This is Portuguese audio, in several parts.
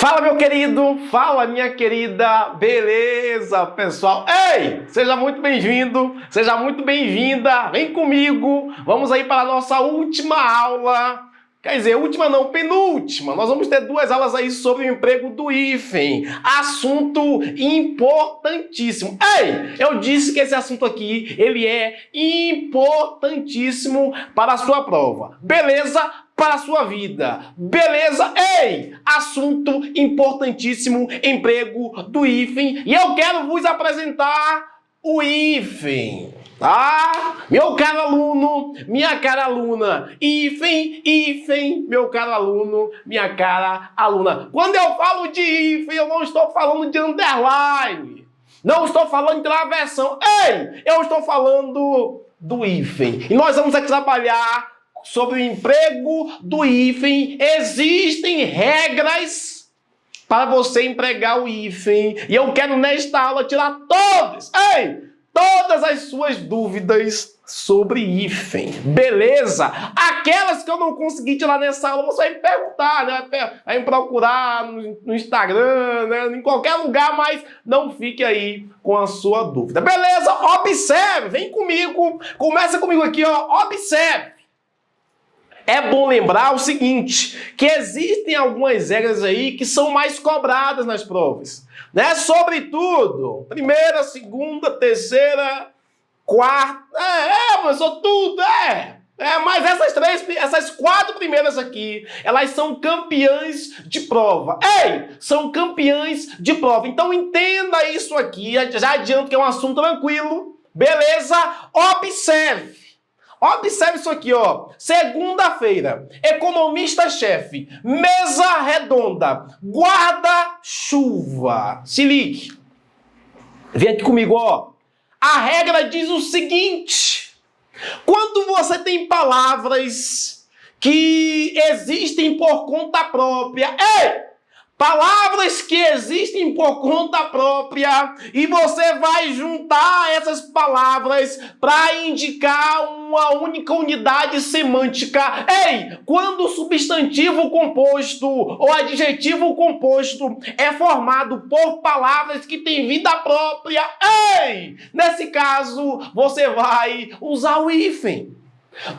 Fala, meu querido, fala, minha querida, beleza, pessoal? Ei, seja muito bem-vindo, seja muito bem-vinda, vem comigo, vamos aí para a nossa última aula, quer dizer, última não, penúltima, nós vamos ter duas aulas aí sobre o emprego do hífen, assunto importantíssimo. Ei, eu disse que esse assunto aqui, ele é importantíssimo para a sua prova, beleza? Para a sua vida, beleza? Ei, assunto importantíssimo, emprego do hífen, e eu quero vos apresentar o hífen, tá? Meu caro aluno, minha cara aluna, hífen, meu caro aluno, minha cara aluna. Quando eu falo de hífen, eu não estou falando de underline, não estou falando de travessão, ei, eu estou falando do hífen, e nós vamos aqui trabalhar sobre o emprego do hífen. Existem regras para você empregar o hífen. E eu quero nesta aula tirar todas as suas dúvidas sobre hífen. Beleza? Aquelas que eu não consegui tirar nessa aula, você vai me perguntar, né? Vai me procurar no Instagram, né? Em qualquer lugar, mas não fique aí com a sua dúvida. Beleza? Observe, vem comigo. Começa comigo aqui, ó. Observe. É bom lembrar o seguinte, que existem algumas regras aí que são mais cobradas nas provas, né? Sobretudo, primeira, segunda, terceira, quarta, professor, tudo, mas essas quatro primeiras aqui, elas são campeãs de prova. Ei, são campeãs de prova. Então entenda isso aqui, já adianto que é um assunto tranquilo, beleza? Observe. Observe isso aqui, ó. Segunda-feira, economista-chefe, mesa redonda, guarda-chuva. Se ligue. Vem aqui comigo, ó. A regra diz o seguinte: quando você tem palavras que existem por conta própria, palavras que existem por conta própria, e você vai juntar essas palavras para indicar uma única unidade semântica. Quando o substantivo composto ou adjetivo composto é formado por palavras que têm vida própria, nesse caso você vai usar o hífen.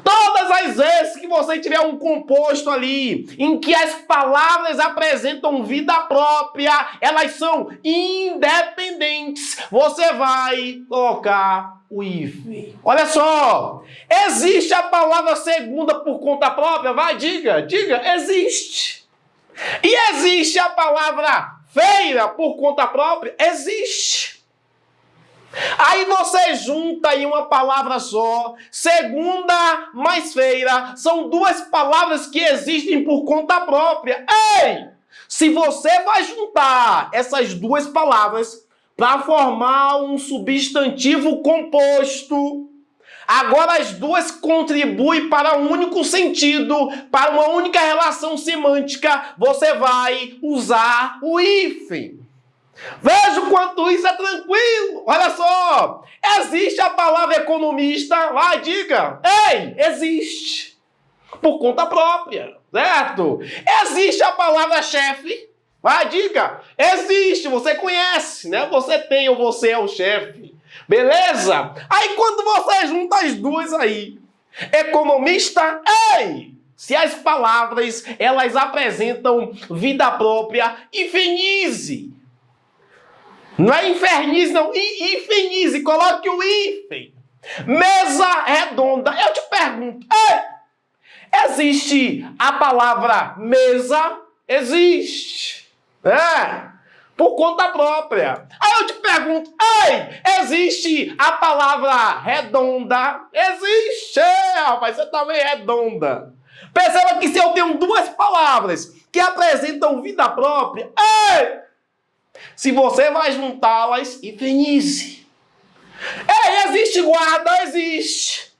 Todas as vezes que você tiver um composto ali em que as palavras apresentam vida própria, elas são independentes, você vai colocar o hífen. Olha só, existe a palavra segunda por conta própria? Vai, diga, existe. E existe a palavra feira por conta própria? Existe. Aí você junta aí uma palavra só, segunda mais feira, são duas palavras que existem por conta própria. Se você vai juntar essas duas palavras para formar um substantivo composto, agora as duas contribuem para um único sentido, para uma única relação semântica, você vai usar o hífen. Veja o quanto isso é tranquilo. Olha só, existe a palavra economista, vai, diga, existe, por conta própria, certo? Existe a palavra chefe, vai, diga, existe, você conhece, né? Você tem ou você é o chefe, beleza? Aí quando você junta as duas aí, economista, se as palavras, elas apresentam vida própria, hifenize. Não é infernize, não. Hifenize. Coloque o hífen. Mesa redonda. Eu te pergunto. Existe a palavra mesa? Existe. Por conta própria. Aí eu te pergunto. Existe a palavra redonda? Existe. Rapaz, você também é redonda. Perceba que se eu tenho duas palavras que apresentam vida própria, se você vai juntá-las, hifenize. Existe guarda? Existe.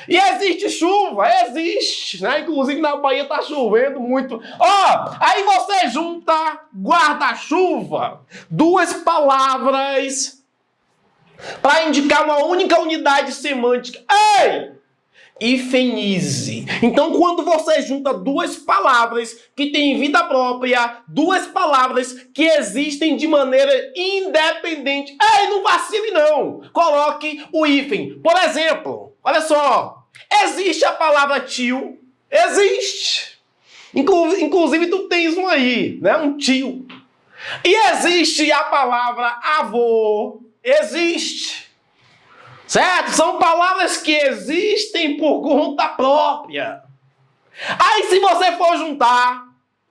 E existe chuva? Existe. Né? Inclusive na Bahia tá chovendo muito. Aí você junta guarda-chuva, duas palavras para indicar uma única unidade semântica. hífenize. Então, quando você junta duas palavras que têm vida própria, duas palavras que existem de maneira independente, não vacile não. Coloque o hífen. Por exemplo, olha só, existe a palavra tio? Existe. Inclusive, tu tens um aí, né? Um tio. E existe a palavra avô? Existe. Certo? São palavras que existem por conta própria. Aí se você for juntar,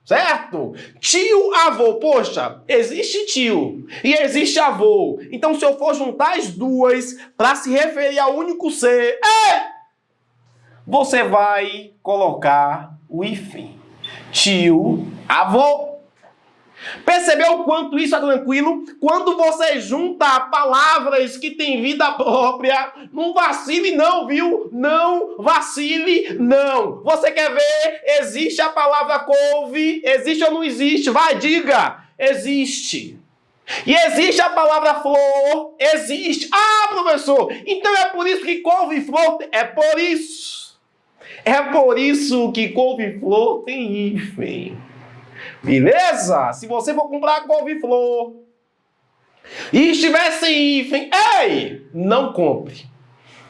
certo? Tio, avô, poxa, existe tio e existe avô. Então se eu for juntar as duas para se referir ao único ser, você vai colocar o hífen. Tio, avô. Percebeu o quanto isso é tranquilo? Quando você junta palavras que têm vida própria, não vacile não, viu? Não vacile não. Você quer ver? Existe a palavra couve? Existe ou não existe? Vai, diga. Existe. E existe a palavra flor? Existe. Ah, professor, então é por isso que couve-flor? É por isso. É por isso que couve-flor tem hífen. Beleza? Se você for comprar couve-flor e estiver sem hífen, não compre.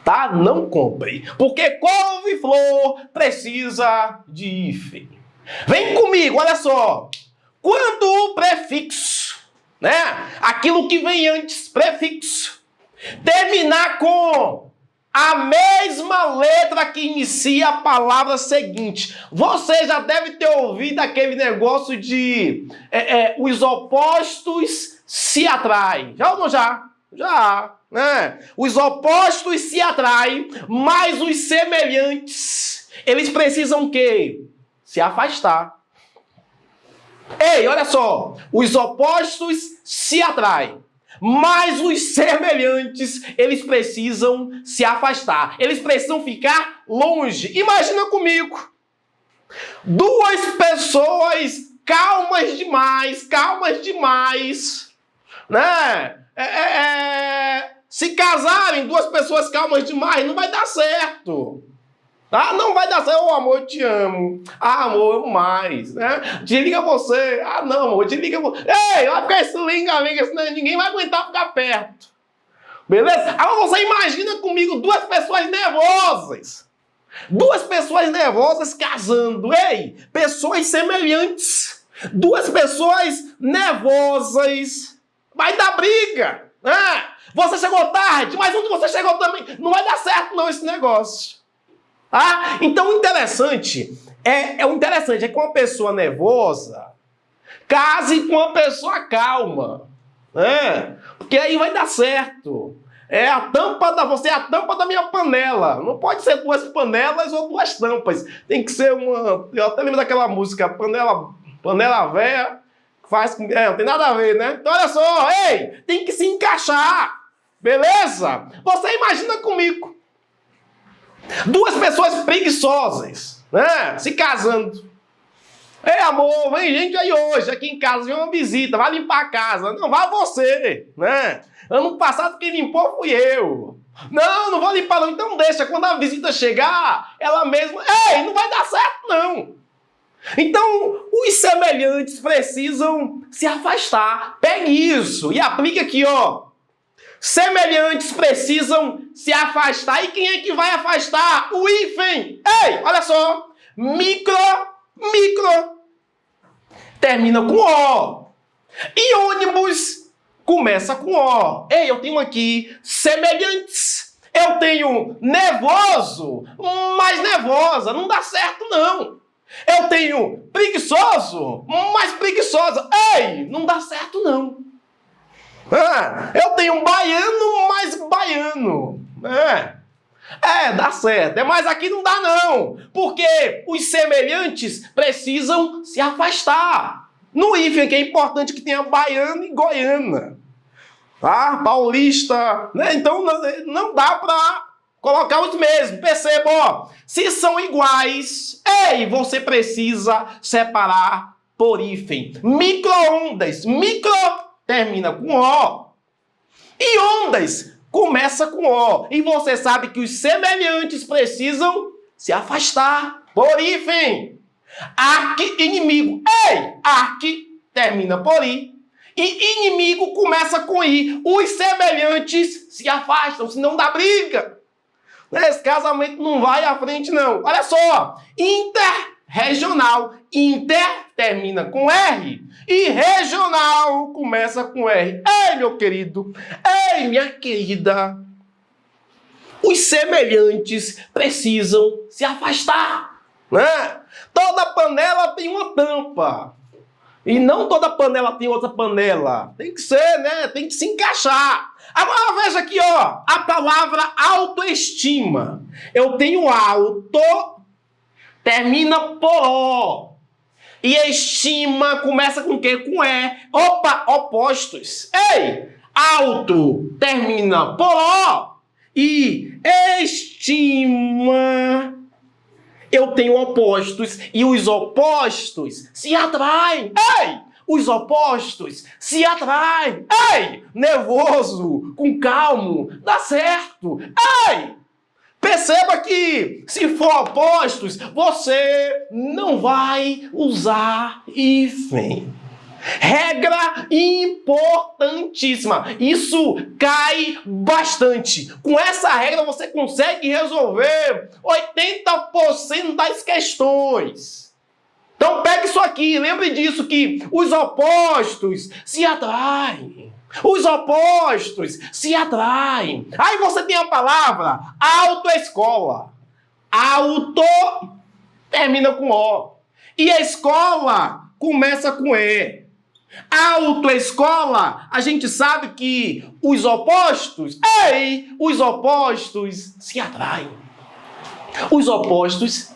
Tá? Não compre. Porque couve-flor precisa de hífen. Vem comigo, olha só. Quando o prefixo, né? Aquilo que vem antes, prefixo, terminar com a mesma letra que inicia a palavra seguinte. Você já deve ter ouvido aquele negócio de os opostos se atraem. Já ou não já? Já, né? Os opostos se atraem, mas os semelhantes, eles precisam o quê? Se afastar. Ei, olha só. Os opostos se atraem, mas os semelhantes, eles precisam se afastar. Eles precisam ficar longe. Imagina comigo. Duas pessoas calmas demais, né? Se casarem, duas pessoas calmas demais, não vai dar certo. Tá? Não vai dar certo. Amor, eu te amo. Amor, eu amo mais. Né? Desliga você. Não, amor, desliga você. Vai ficar esse linga-linga, senão ninguém vai aguentar ficar perto. Beleza? Agora você imagina comigo duas pessoas nervosas. Duas pessoas nervosas casando. Pessoas semelhantes. Duas pessoas nervosas. Vai dar briga. Né? Você chegou tarde, mas onde você chegou também. Não vai dar certo não esse negócio. Então o interessante é que uma pessoa nervosa case com uma pessoa calma, né? Porque aí vai dar certo. Você é a tampa da minha panela. Não pode ser duas panelas ou duas tampas. Tem que ser uma. Eu até lembro daquela música, panela véia, faz com. Não tem nada a ver, né? Então olha só, tem que se encaixar. Beleza? Você imagina comigo. Duas pessoas preguiçosas, né? Se casando. Amor, vem gente aí hoje, aqui em casa, vem uma visita, vai limpar a casa. Não, vai você, né? Ano passado quem limpou fui eu. Não vou limpar não, então deixa, quando a visita chegar, ela mesma... não vai dar certo não. Então, os semelhantes precisam se afastar. Pegue isso e aplique aqui, ó. Semelhantes precisam se afastar. E quem é que vai afastar? O hífen. Olha só. Micro. Termina com O. E ônibus começa com O. Eu tenho aqui semelhantes. Eu tenho nervoso, mais nervosa. Não dá certo, não. Eu tenho preguiçoso, mais preguiçosa. Não dá certo, não. Eu tenho um baiano, mais baiano. Dá certo. Mas aqui não dá não. Porque os semelhantes precisam se afastar. No hífen que é importante que tenha baiano e goiana. Tá? Paulista. Né? Então não dá para colocar os mesmos. Perceba, ó. Se são iguais, você precisa separar por hífen. Micro-ondas. Micro termina com O. E ondas começa com O. E você sabe que os semelhantes precisam se afastar. Por hífen. Arque, inimigo. Ei, arque termina por i. E inimigo começa com i. Os semelhantes se afastam, senão dá briga. Esse casamento não vai à frente, não. Olha só. Interregional. Inter termina com R. E regional começa com R. Ei, meu querido. Ei, minha querida. Os semelhantes precisam se afastar, né? Toda panela tem uma tampa. E não toda panela tem outra panela. Tem que ser, né? Tem que se encaixar. Agora veja aqui, ó. A palavra autoestima. Eu tenho auto, termina por O. E estima começa com o quê? Com E. Opa, opostos. Ei, auto termina por O. E estima, eu tenho opostos e os opostos se atraem. Ei! Os opostos se atraem. Ei! Nervoso, com calmo, dá certo. Ei! Perceba que, se for opostos, você não vai usar hífen. Regra importantíssima. Isso cai bastante. Com essa regra você consegue resolver 80% das questões. Então pegue isso aqui, lembre disso, que os opostos se atraem. Os opostos se atraem. Aí você tem a palavra autoescola. Auto termina com O. E a escola começa com E. Autoescola, a gente sabe que os opostos se atraem. Os opostos.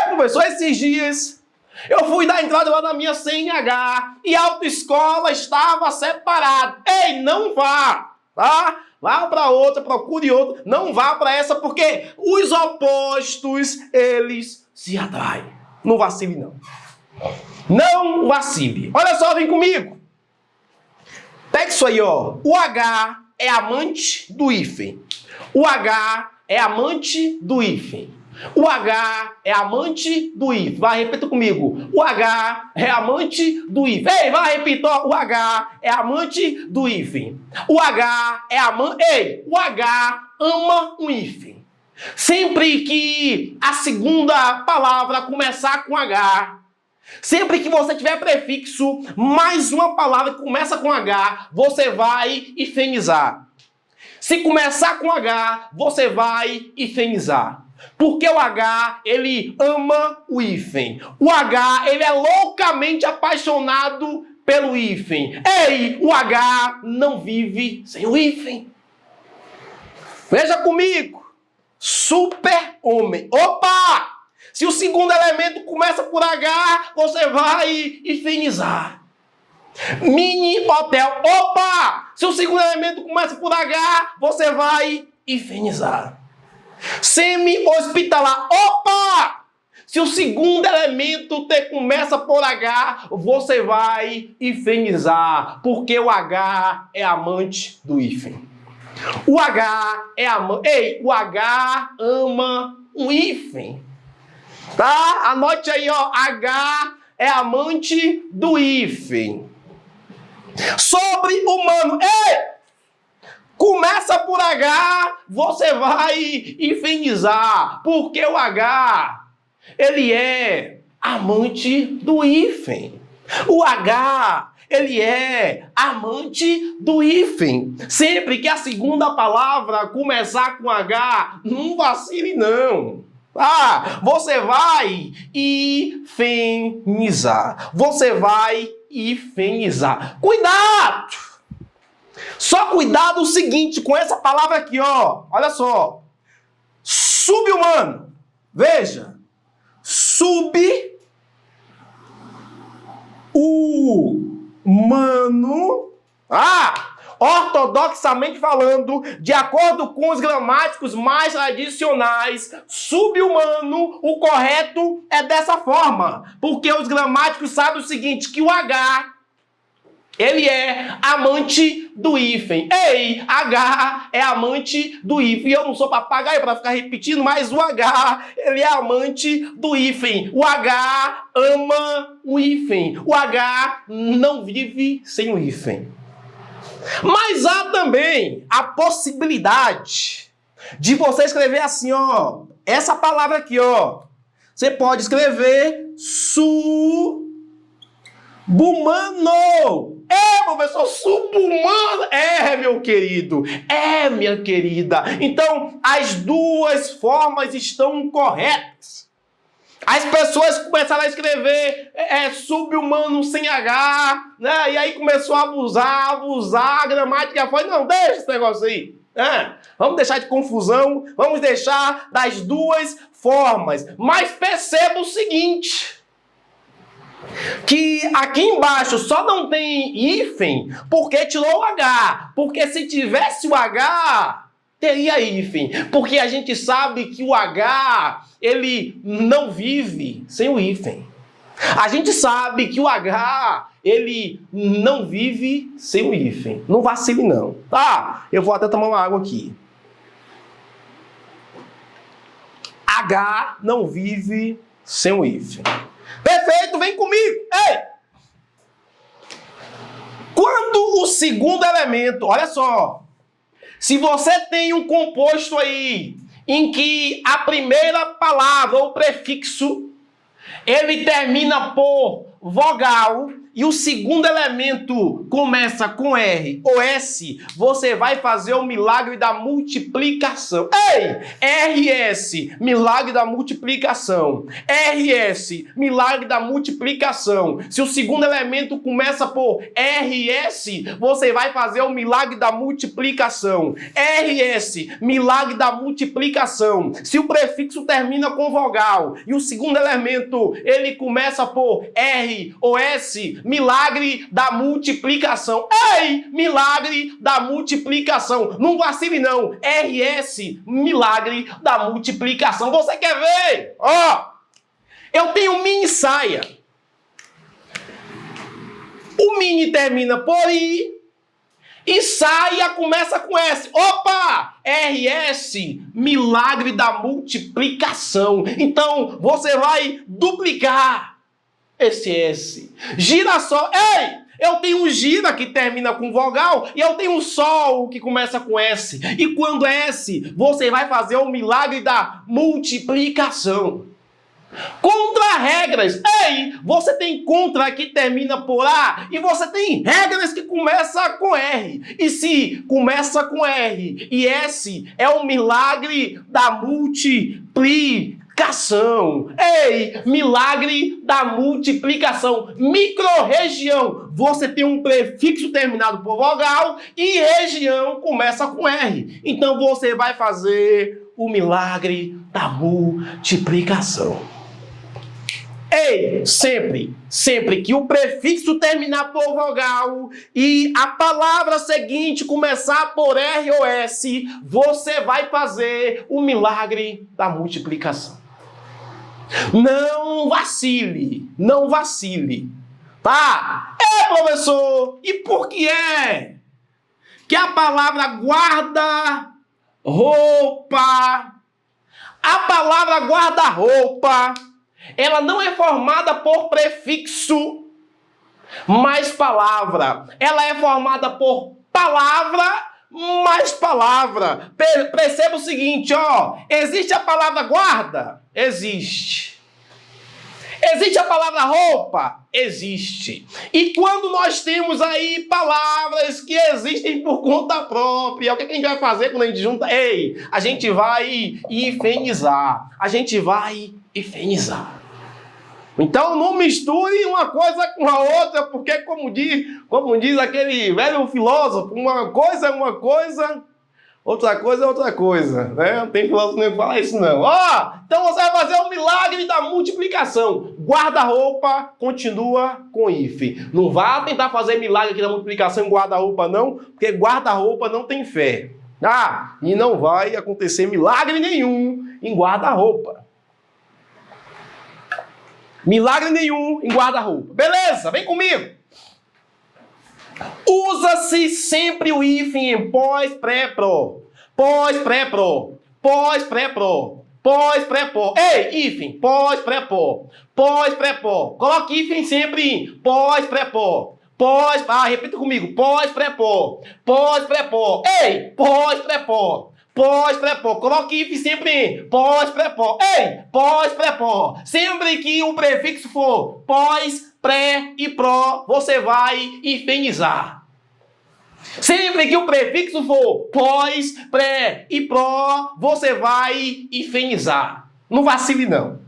Professor, esses dias eu fui dar entrada lá na minha CNH e a autoescola estava separada. Ei, não vá, tá? Vá para outra, procure outra. Não vá para essa porque os opostos, eles se atraem. Não vacile, não. Não vacile. Olha só, vem comigo. Pega isso aí, ó. O H é amante do hífen. O H é amante do hífen. O H é amante do hífen. Vai, repita comigo. O H é amante do hífen. Ei, vai, repita. Ó. O H é amante do hífen. O H é amante... Ei, o H ama um hífen. Sempre que a segunda palavra começar com H... Sempre que você tiver prefixo, mais uma palavra que começa com H, você vai hifenizar. Se começar com H, você vai hifenizar. Porque o H, ele ama o hífen. O H, ele é loucamente apaixonado pelo hífen. Ei, o H não vive sem o hífen. Veja comigo. Super-homem. Opa! Se o segundo elemento começa por H, você vai hifenizar. Mini hotel. Opa! Se o segundo elemento começa por H, você vai hifenizar. Semi-hospitalar. Opa! Se o segundo elemento começa por H, você vai hifenizar. Porque o H é amante do hífen. O H é amante. Ei, o H ama um hífen. Tá? Anote aí, ó. H é amante do hífen. Sobre-humano. Ei! Começa por H, você vai hifenizar. Porque o H, ele é amante do hífen. O H, ele é amante do hífen. Sempre que a segunda palavra começar com H, não vacile não. Você vai hifenizar. Você vai hifenizar. Cuidado! Só cuidado o seguinte com essa palavra aqui, ó. Olha só. Sub-humano. Veja. Sub-humano. Ortodoxamente falando, de acordo com os gramáticos mais tradicionais, sub-humano, o correto é dessa forma. Porque os gramáticos sabem o seguinte, que o H, ele é amante do hífen. Ei, H é amante do hífen. Eu não sou papagaio para ficar repetindo, mas o H, ele é amante do hífen. O H ama o hífen. O H não vive sem o hífen. Mas há também a possibilidade de você escrever assim, ó. Essa palavra aqui, ó. Você pode escrever subhumano. É, professor, subhumano. É, meu querido. É, minha querida. Então, as duas formas estão corretas. As pessoas começaram a escrever subhumano sem H, né? E aí começou a abusar, a gramática foi, não, deixa esse negócio aí. Vamos deixar de confusão, vamos deixar das duas formas. Mas perceba o seguinte, que aqui embaixo só não tem hífen porque tirou o H. Porque se tivesse o H, teria hífen. Porque a gente sabe que o H, ele não vive sem o hífen. A gente sabe que o H, ele não vive sem o hífen. Não vacile não. Tá? Eu vou até tomar uma água aqui. H não vive sem o hífen. Perfeito, vem comigo. Ei! Quando o segundo elemento, olha só, se você tem um composto aí em que a primeira palavra ou prefixo ele termina por vogal e o segundo elemento começa com R ou S, você vai fazer o milagre da multiplicação. Ei! RS, milagre da multiplicação. RS, milagre da multiplicação. Se o segundo elemento começa por RS, você vai fazer o milagre da multiplicação. RS, milagre da multiplicação. Se o prefixo termina com vogal e o segundo elemento ele começa por R ou S, milagre da multiplicação. Ei, milagre da multiplicação. Não vacile não. RS, milagre da multiplicação. Você quer ver? Ó, eu tenho mini saia. O mini termina por I e saia começa com S. Opa! RS, milagre da multiplicação. Então, você vai duplicar esse S. Girassol. Ei! Eu tenho um gira que termina com vogal e eu tenho um sol que começa com S. E quando é S, você vai fazer o milagre da multiplicação. Contra-regras. Ei, você tem contra que termina por A e você tem regras que começam com R. E se começa com R e S, é o milagre da multiplicação. Ei, milagre da multiplicação. Microrregião. Você tem um prefixo terminado por vogal e região começa com R. Então você vai fazer o milagre da multiplicação. Ei, sempre que o prefixo terminar por vogal e a palavra seguinte começar por R ou S, você vai fazer o milagre da multiplicação. Não vacile, não vacile, tá? Professor, e por que é que a palavra guarda-roupa, ela não é formada por prefixo mais palavra. Ela é formada por palavra mais palavra. Perceba o seguinte, ó. Existe a palavra guarda? Existe. Existe a palavra roupa? Existe. E quando nós temos aí palavras que existem por conta própria, o que a gente vai fazer quando a gente junta? Ei, a gente vai hifenizar. A gente vai hifenizar. Então não misture uma coisa com a outra, porque como diz aquele velho filósofo, uma coisa é uma coisa, outra coisa é outra coisa, né? Não tem filósofo nem que fala isso não. Então você vai fazer o milagre da multiplicação. Guarda-roupa continua com hífen. Não vá tentar fazer milagre aqui da multiplicação em guarda-roupa não, porque guarda-roupa não tem fé. E não vai acontecer milagre nenhum em guarda-roupa. Milagre nenhum em guarda-roupa. Beleza, vem comigo. Usa-se sempre o hífen em pós, pré, pró. Pós, pré, pró. Pós, pré, pró. Pós, pré, pró. Ei, hífen, pós, pré, pró. Pós, pré, pró. Coloque hífen sempre em pós, pré, pró. Pós, repita comigo. Pós, pré, pró. Pós, pré, pró. Ei, pós, pré, pró. Pós, pré, pró. Coloque hífen sempre em pós, pré, pró. Ei, pós, pré, pró. Sempre que o prefixo for pós, pré e pró, você vai hifenizar. Sempre que o prefixo for pós, pré e pró, você vai hifenizar. Não vacile, não.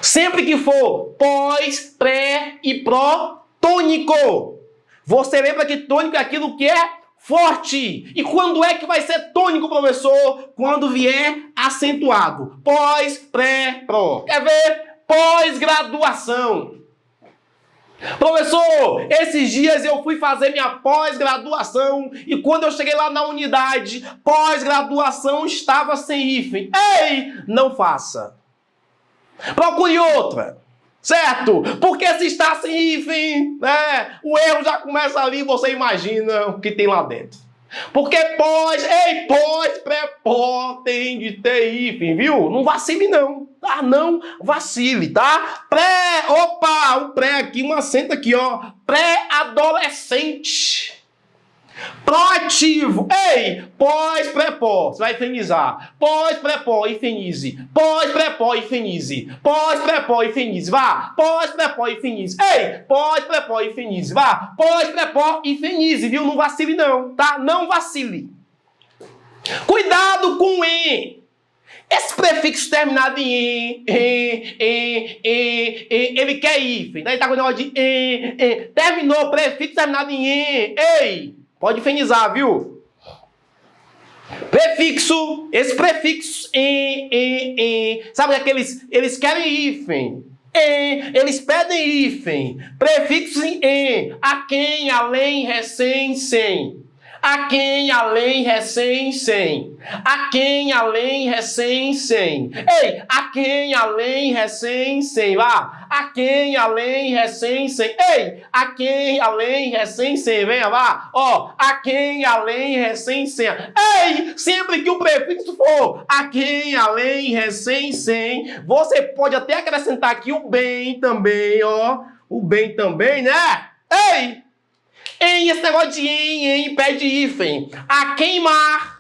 Sempre que for pós, pré e pró, tônico. Você lembra que tônico é aquilo que é forte. E quando é que vai ser tônico, professor? Quando vier acentuado. Pós, pré, pró. Quer ver? Pós-graduação. Professor, esses dias eu fui fazer minha pós-graduação e quando eu cheguei lá na unidade, pós-graduação estava sem hífen. Ei, não faça. Procure outra. Certo? Porque se está sem hífen, né, o erro já começa ali, você imagina o que tem lá dentro. Porque pós, pré, pó, tem de ter hífen, viu? Não vacile não, tá? Não vacile, tá? O pré aqui, um acento aqui, ó. Pré-adolescente. Proativo. Ei, pós, pré, pó. Você vai hifenizar. Pós, pré, pó, hifenize. Pós, pré, pó, hifenize. Pós, pré, pó, hifenize. Vá. Pós, pré, pó, hifenize. Ei, pós, pré, pó, hifenize. Vá. Pós, pré, pó, hifenize, viu? Não vacile não, tá? Não vacile. Cuidado com o "em". Esse prefixo terminado em ele quer hífen. Daí tá com o negócio de terminou o prefixo terminado em ei, pode hifenizar, viu? Prefixo, esse prefixo sabe que eles querem hífen. Eles pedem hífen. Prefixos em a quem, além, recém, sem. A quem, além, recém, sem. A quem, além, recém, sem. Ei, a quem, além, recém, sem. Vá. A quem, além, recém, sem. Ei, a quem, além, recém, sem. Venha, vá. Ó, a quem, além, recém, sem. Ei, sempre que o prefixo for a quem, além, recém, sem, você pode até acrescentar aqui o bem também, ó. O bem também, né? Ei! Esse negócio de em pede hífen. A queimar,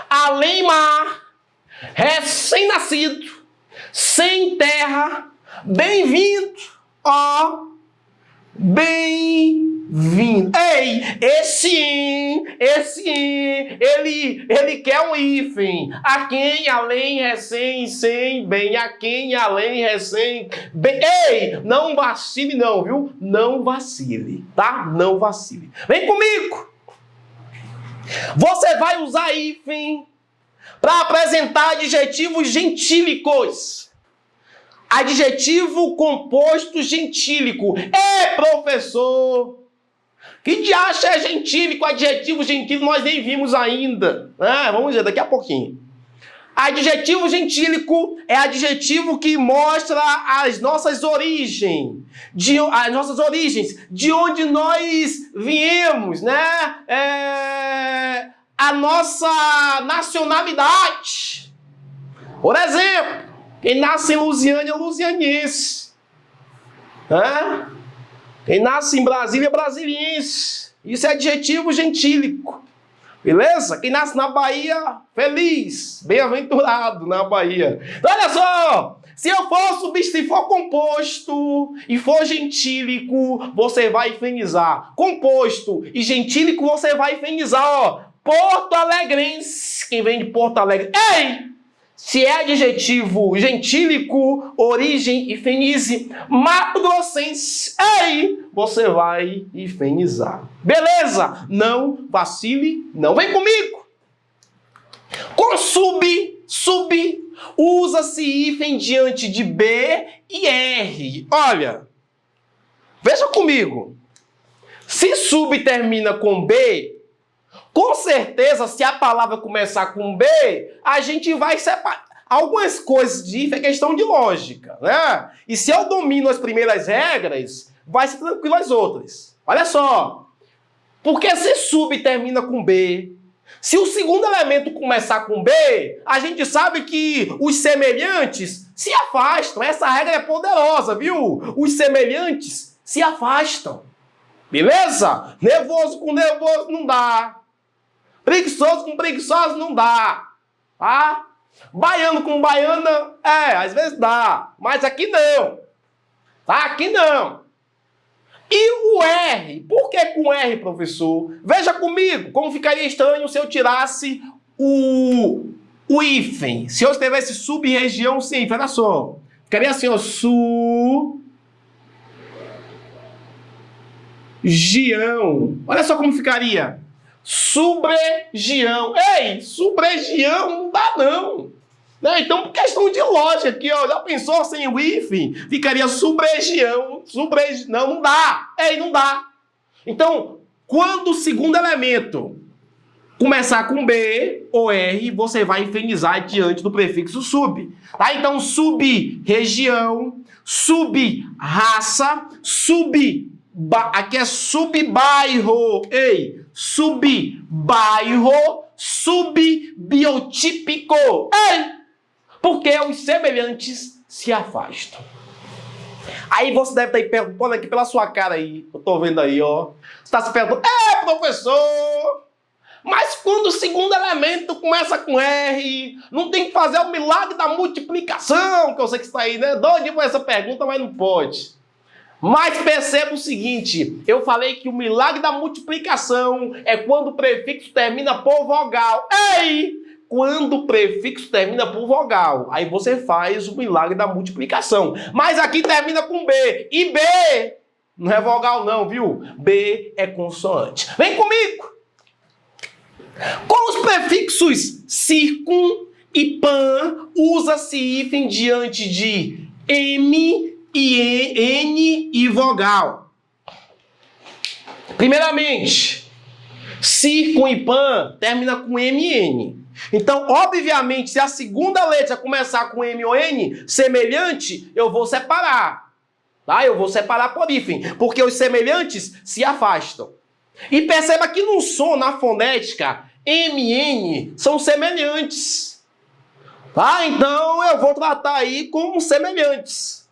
além mar, recém-nascido, sem terra, bem-vindo, ó, bem-vindo. Ei, esse ele quer um hífen. A quem, além, recém, sem, bem. A quem, além, recém, bem. Ei, não vacile não, viu? Não vacile, tá? Não vacile. Vem comigo. Você vai usar hífen para apresentar adjetivos gentílicos. Adjetivo composto gentílico. Professor, que diacho é gentílico? Adjetivo gentílico nós nem vimos ainda. Vamos ver daqui a pouquinho. Adjetivo gentílico é adjetivo que mostra as nossas origens. De onde nós viemos, né? A nossa nacionalidade. Por exemplo, quem nasce em Lusiânia é lusianense. Quem nasce em Brasília é brasiliense. Isso é adjetivo gentílico. Beleza? Quem nasce na Bahia, feliz, bem-aventurado na Bahia. Então, olha só, se for composto e for gentílico, você vai hifenizar. Composto e gentílico, você vai hifenizar, ó. Porto Alegrense. Quem vem de Porto Alegre? Ei! Se é adjetivo gentílico, origem, hifenize. Mato Grossense. Ei! Você vai hifenizar. Beleza? Não vacile, não. Vem comigo. Com sub, usa-se hífen diante de B e R. Olha, veja comigo. Se sub termina com B, com certeza, se a palavra começar com B, a gente vai separar. Algumas coisas de hífen é questão de lógica, né? E se eu domino as primeiras regras, vai ser tranquilo as outras. Olha só. Porque se sub termina com B, se o segundo elemento começar com B, a gente sabe que os semelhantes se afastam. Essa regra é poderosa, viu? Os semelhantes se afastam. Beleza? Nervoso com nervoso não dá. Preguiçoso com preguiçoso não dá. Tá? Baiano com baiana, às vezes dá. Mas aqui não. Tá? Aqui não. E o R? Por que com R, professor? Veja comigo como ficaria estranho se eu tirasse o hífen. Se eu escrevesse sub-região sem hífen, olha só. Ficaria assim, ó, su-gião. Olha só como ficaria. Subregião. Ei, subregião não dá não. Então, por questão de lógica aqui, ó, já pensou sem o hífen? Ficaria subregião. Não dá. Não dá. Então, quando o segundo elemento começar com B ou R, você vai hifenizar diante do prefixo sub. Tá? Então, sub-região, sub-raça, aqui é sub-bairro. Sub-bairro, sub-biotípico. Porque os semelhantes se afastam. Aí você deve estar aí perguntando aqui pela sua cara aí. Eu tô vendo aí, ó. Você está se perguntando, professor, mas quando o segundo elemento começa com R, não tem que fazer o milagre da multiplicação, que eu sei que está aí, né? Doido por essa pergunta, mas não pode. Mas perceba o seguinte, eu falei que o milagre da multiplicação é quando o prefixo termina por vogal. Quando o prefixo termina por vogal, aí você faz o milagre da multiplicação. Mas aqui termina com B. E B não é vogal não, viu? B é consoante. Vem comigo! Com os prefixos circun e pan, usa-se hífen diante de M e N e vogal. Primeiramente, circun e pan termina com M e N. Então, obviamente, se a segunda letra começar com M ou N, semelhante, eu vou separar. Tá? Eu vou separar por hífen, porque os semelhantes se afastam. E perceba que no som, na fonética, M e N são semelhantes. Tá? Então, eu vou tratar aí como semelhantes.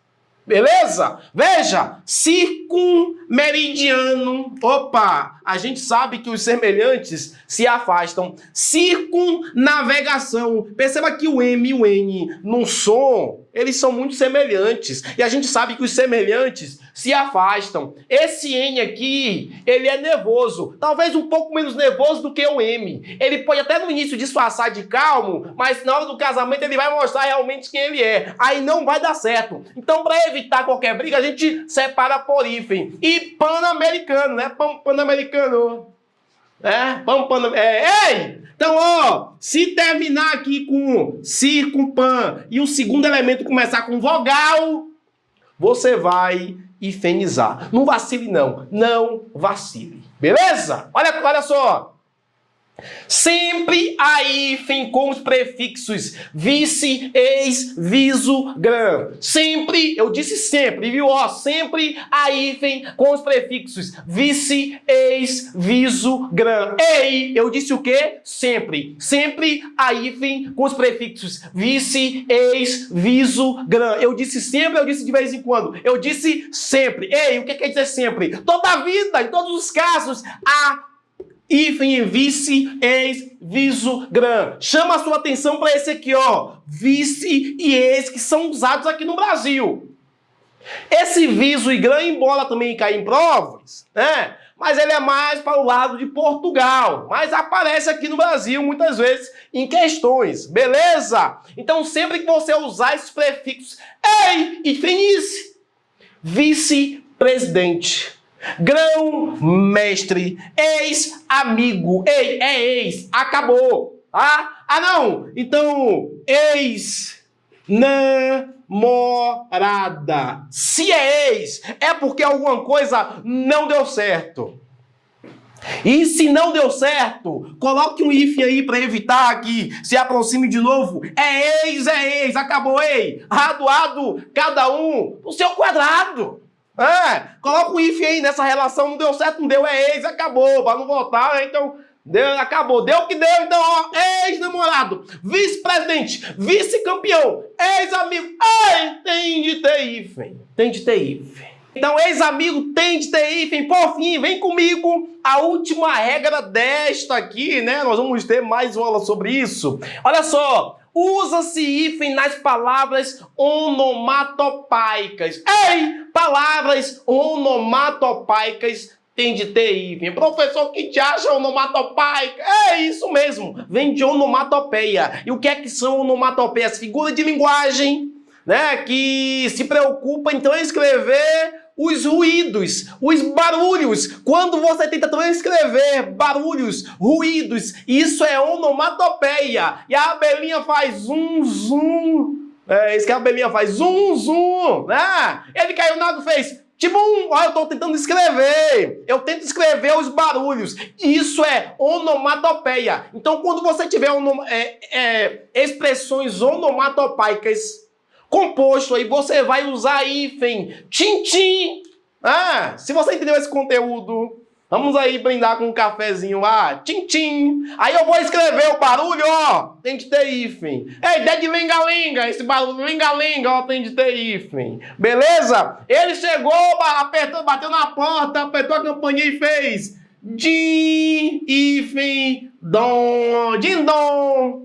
Beleza? Veja, circunmeridiano. Opa, a gente sabe que os semelhantes se afastam. Circunnavegação. Perceba que o M e o N no som, eles são muito semelhantes. E a gente sabe que os semelhantes se afastam. Esse N aqui, ele é nervoso. Talvez um pouco menos nervoso do que o M. Ele pode até no início disfarçar de calmo, mas na hora do casamento ele vai mostrar realmente quem ele é. Aí não vai dar certo. Então, para evitar qualquer briga, a gente separa por hífen. E pan-americano, né? Pan-americano. Então, ó, se terminar aqui com circunpan e o segundo elemento começar com vogal, você vai hifenizar. Não vacile, não. Não vacile. Beleza? Olha só. Sempre a hífen com os prefixos vice, eis, viso, gram. Sempre, eu disse sempre, viu? Ó, sempre a hífen com os prefixos vice, eis, viso, gram. Ei, eu disse o quê? Sempre. Sempre a hífen com os prefixos vice, eis, viso, gram. Eu disse sempre, eu disse de vez em quando. Eu disse sempre. Ei, o que quer dizer sempre? Toda a vida, em todos os casos, a hífen em vice, eis, viso, gram. Chama a sua atenção para esse aqui, ó. Vice e eis, que são usados aqui no Brasil. Esse viso e gram, embora também caia em provas, né? Mas ele é mais para o lado de Portugal. Mas aparece aqui no Brasil, muitas vezes, em questões. Beleza? Então, sempre que você usar esses prefixos, ei, hífenize. Vice-presidente. Grão, mestre, ex-amigo, ex, acabou, tá? Não, então, ex-namorada. Se é ex, é porque alguma coisa não deu certo. E se não deu certo, coloque um hífen aí para evitar que se aproxime de novo. É ex, acabou, ei. Ado, cada um no seu quadrado. Coloca o if aí nessa relação, não deu certo, não deu, é ex, acabou, para não votar, então deu, acabou, deu o que deu, então, ó, ex-namorado, vice-presidente, vice-campeão, ex-amigo, tem de ter hífen, tem de ter hífen. Então, ex-amigo tem de ter hífen. Por fim, vem comigo, a última regra desta aqui, né? Nós vamos ter mais uma aula sobre isso. Olha só, usa-se hífen nas palavras onomatopaicas. Palavras onomatopaicas tem de ter hífen. Professor, o que te acha onomatopaica? É isso mesmo, vem de onomatopeia. E o que é que são onomatopeias? Figura de linguagem, né? Que se preocupa em transcrever os ruídos, os barulhos. Quando você tenta transcrever barulhos, ruídos, isso é onomatopeia. E a abelhinha faz zum, zum. É isso que a abelhinha faz, zum, zum. Ele caiu na água e fez tibum. Olha, eu tô tentando escrever. Eu tento escrever os barulhos. Isso é onomatopeia. Então, quando você tiver expressões onomatopaicas composto aí, você vai usar hífen. Tim-tim. Se você entendeu esse conteúdo, vamos aí brindar com um cafezinho. Tim-tim. Aí eu vou escrever o barulho, ó. Tem de ter hífen. Ideia de lenga-lenga. Esse barulho lenga-lenga, ó, tem de ter hífen. Beleza? Ele chegou, apertou, bateu na porta, apertou a campainha e fez din, hífen, dom, din-dom.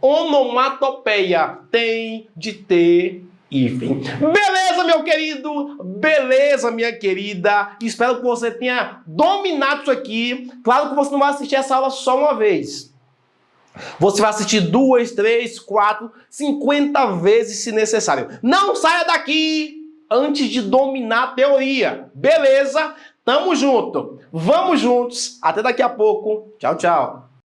Onomatopeia tem de ter hífen. Beleza, meu querido? Beleza, minha querida? Espero que você tenha dominado isso aqui. Claro que você não vai assistir essa aula só uma vez. Você vai assistir 2, 3, 4, 50 vezes se necessário. Não saia daqui antes de dominar a teoria. Beleza? Tamo junto. Vamos juntos. Até daqui a pouco. Tchau, tchau.